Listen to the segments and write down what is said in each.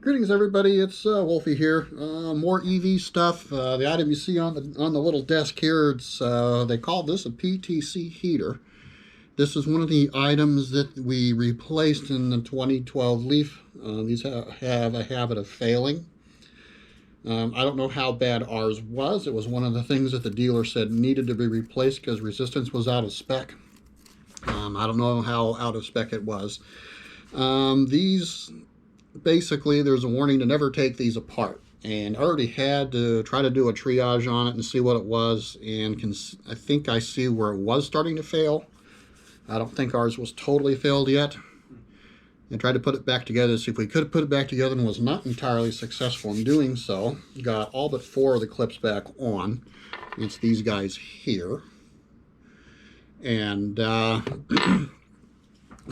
Greetings, everybody. It's Wolfie here. More EV stuff. The item you see on the little desk here, they call this a PTC heater. This is one of the items that we replaced in the 2012 Leaf. These have a habit of failing. I don't know how bad ours was. It was one of the things that the dealer said needed to be replaced because resistance was out of spec. I don't know how out of spec it was. Basically, there's a warning to never take these apart, and I already had to try to do a triage on it and see what it was, and I think I see where it was starting to fail. I don't think ours was totally failed yet. I tried to put it back together to see if we could put it back together, and was not entirely successful in doing so. Got all but 4 of the clips back on. It's these guys here, and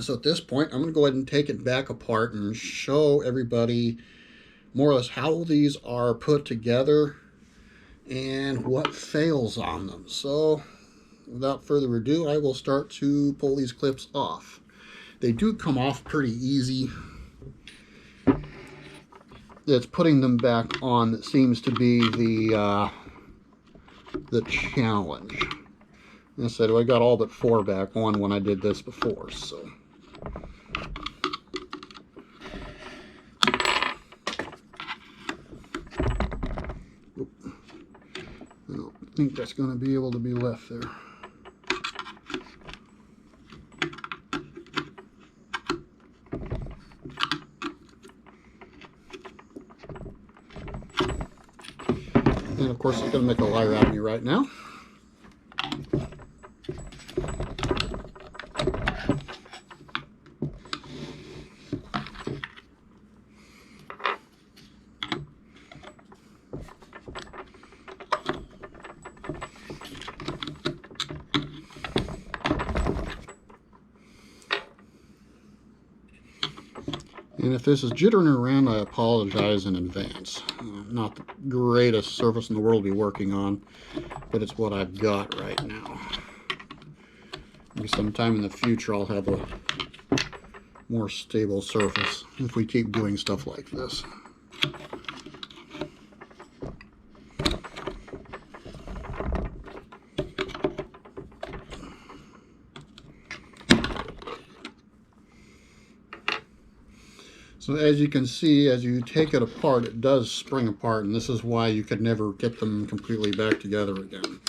so at this point, I'm going to go ahead and take it back apart and show everybody more or less how these are put together and what fails on them. So without further ado, I will start to pull these clips off. They do come off pretty easy. It's putting them back on that seems to be the challenge. I said, well, I got all but 4 back on when I did this before, so. I don't think that's going to be able to be left there. And of course, it's going to make a liar out of me right now. And if this is jittering around, I apologize in advance. Not the greatest surface in the world to be working on, but it's what I've got right now. Maybe sometime in the future I'll have a more stable surface if we keep doing stuff like this. So as you can see, as you take it apart, it does spring apart, and this is why you could never get them completely back together again.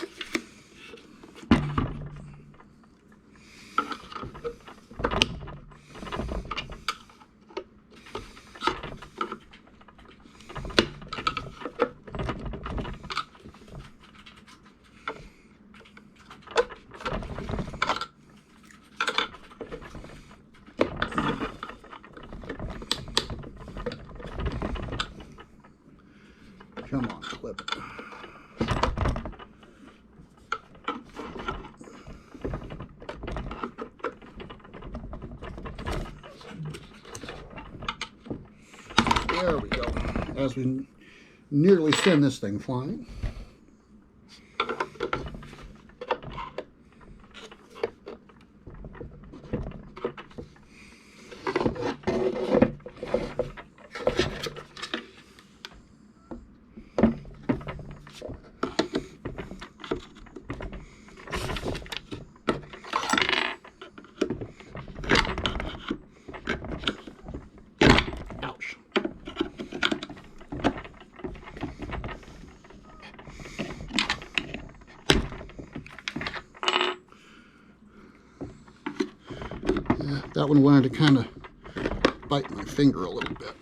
Come on, clip it. There we go. As we nearly send this thing flying. That one wanted to kind of bite my finger a little bit.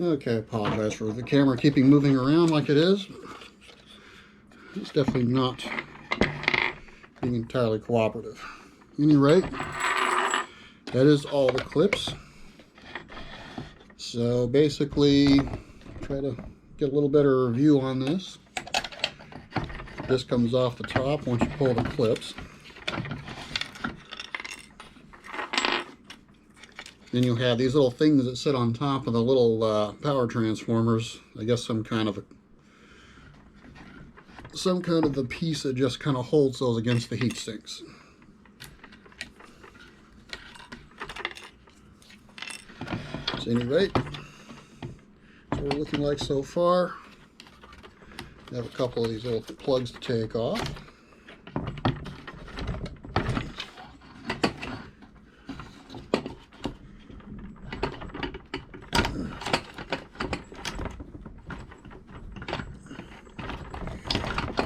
Okay, I apologize for the camera keeping moving around like it is. It's definitely not being entirely cooperative. At any rate, That is all the clips. So basically, try to get a little better view on this. This comes off the top once you pull the clips. Then you have these little things that sit on top of the little power transformers. I guess some kind of a piece that just kind of holds those against the heat sinks. So at any rate, that's what we're looking like so far. I have a couple of these little plugs to take off.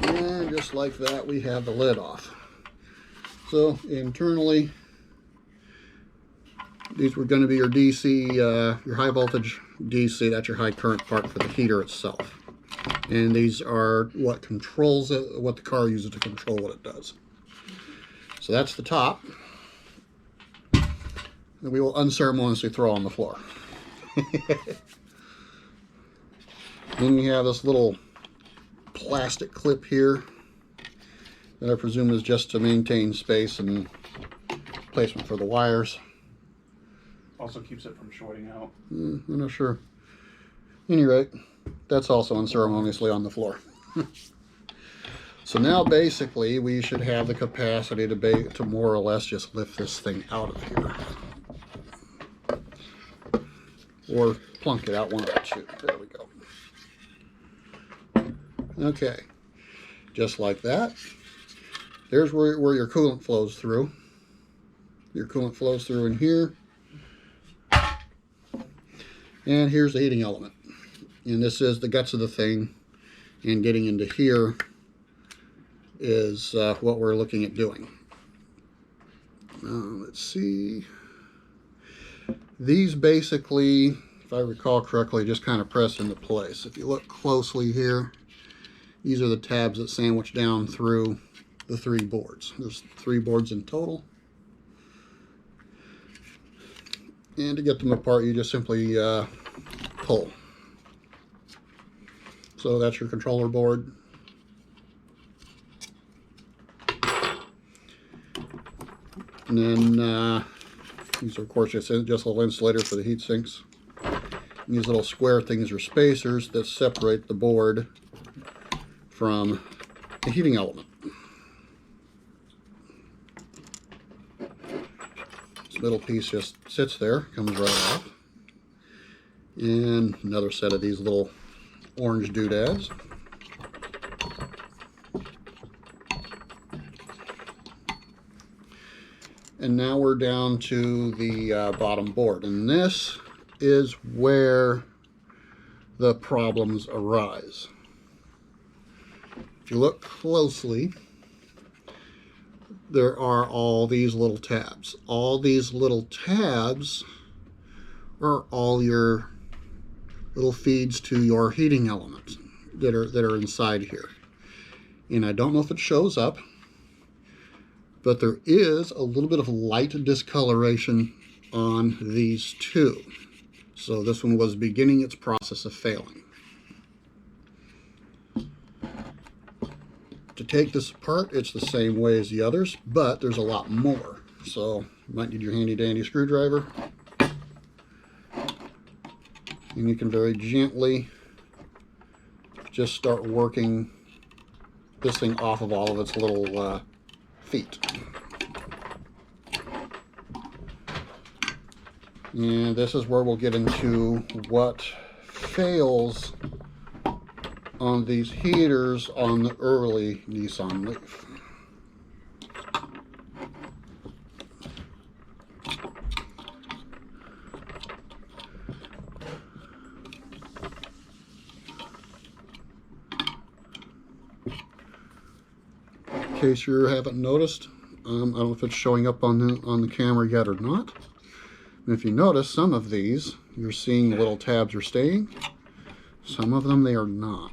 And just like that, we have the lid off. So internally, these were going to be your DC, your high voltage DC. That's your high current part for the heater itself. And these are what controls it, what the car uses to control what it does. So that's the top. And we will unceremoniously throw on the floor. Then you have this little plastic clip here that I presume is just to maintain space and placement for the wires. Also keeps it from shorting out. I'm not sure. At any rate, that's also unceremoniously on the floor. So now basically we should have the capacity to more or less just lift this thing out of here. Or plunk it out, one of the two. There we go. Okay, just like that. There's where your coolant flows through. Your coolant flows through in here. And here's the heating element. And this is the guts of the thing. And getting into here is what we're looking at doing. Let's see. These basically, if I recall correctly, just kind of press into place. If you look closely here, these are the tabs that sandwich down through the 3 boards. There's 3 boards in total. And to get them apart, you just simply pull. So that's your controller board. And then these are, of course, just little insulators for the heat sinks. And these little square things are spacers that separate the board from the heating element. This middle piece just sits there, comes right off. And another set of these little orange doodads. And now we're down to the bottom board. And this is where the problems arise. If you look closely, there are all these little tabs. All these little tabs are all your little feeds to your heating elements that are inside here. And I don't know if it shows up, but there is a little bit of light discoloration on these two. So this one was beginning its process of failing. To take this apart, it's the same way as the others, but there's a lot more. So you might need your handy dandy screwdriver. And you can very gently just start working this thing off of all of its little feet. And this is where we'll get into what fails on these heaters on the early Nissan Leaf. In case you haven't noticed, I don't know if it's showing up on the camera yet or not. And if you notice, some of these, you're seeing the little tabs are staying. Some of them, they are not.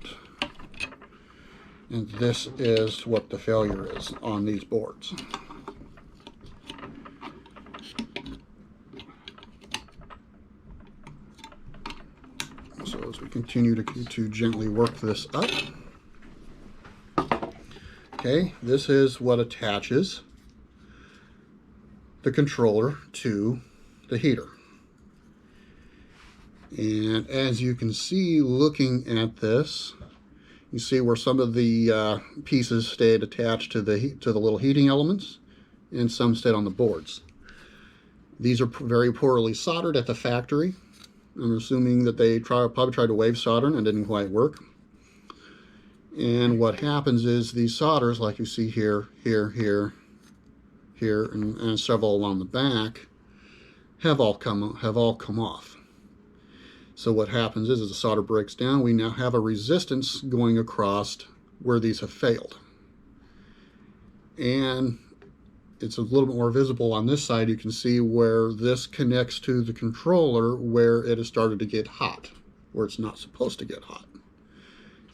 And this is what the failure is on these boards. as we continue to gently work this up. Okay, this is what attaches the controller to the heater. And as you can see, looking at this, you see where some of the pieces stayed attached to the little heating elements, and some stayed on the boards. These are very poorly soldered at the factory. I'm assuming that they probably tried to wave solder and it didn't quite work. And what happens is these solders, like you see here, here, and several along the back, have all come off. So what happens is, as the solder breaks down, we now have a resistance going across where these have failed. And it's a little bit more visible on this side. You can see where this connects to the controller, where it has started to get hot, where it's not supposed to get hot.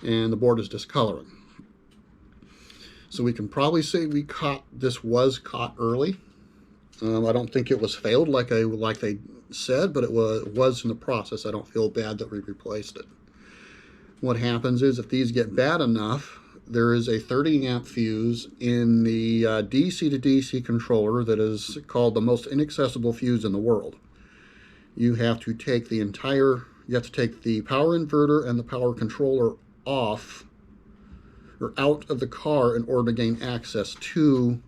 And the board is discoloring. So we can probably say this was caught early. I don't think it was failed like they said, but it was in the process. I don't feel bad that we replaced it. What happens is, if these get bad enough, there is a 30 amp fuse in the DC to DC controller that is called the most inaccessible fuse in the world. You have to take the power inverter and the power controller off or out of the car in order to gain access to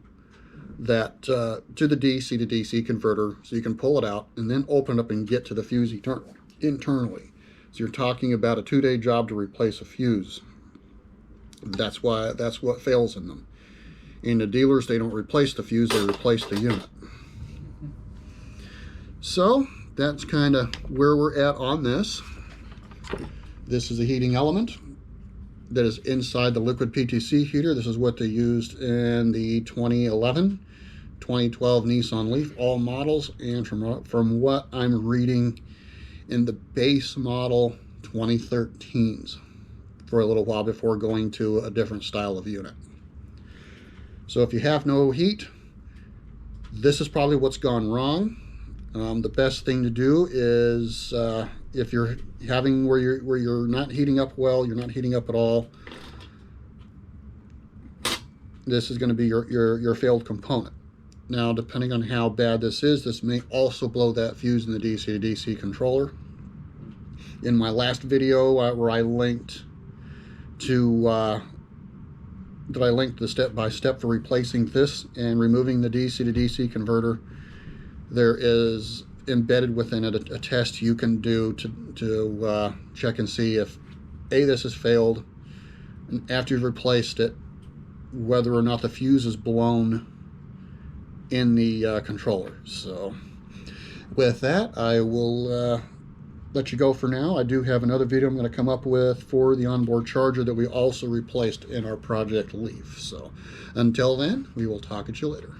that to the DC to DC converter, so you can pull it out and then open it up and get to the fuse internally. So you're talking about a 2-day job to replace a fuse. That's what fails in them. In the dealers, they don't replace the fuse, they replace the unit. So that's kind of where we're at on this. This is a heating element that is inside the liquid PTC heater. This is what they used in the 2011, 2012 Nissan LEAF, all models, and from what I'm reading, in the base model 2013s, for a little while before going to a different style of unit. So if you have no heat, this is probably what's gone wrong. The best thing to do is, if you're having where you're not heating up well, you're not heating up at all, this is going to be your failed component. Now, depending on how bad this is, this may also blow that fuse in the DC to DC controller. In my last video, where I linked to the step-by-step for replacing this and removing the DC to DC converter, there is embedded within it a test you can do to check and see if this has failed, and after you've replaced it, whether or not the fuse is blown in the controller. So with that, I will let you go for now. I do have another video I'm going to come up with for the onboard charger that we also replaced in our Project LEAF. So until then, we will talk at you later.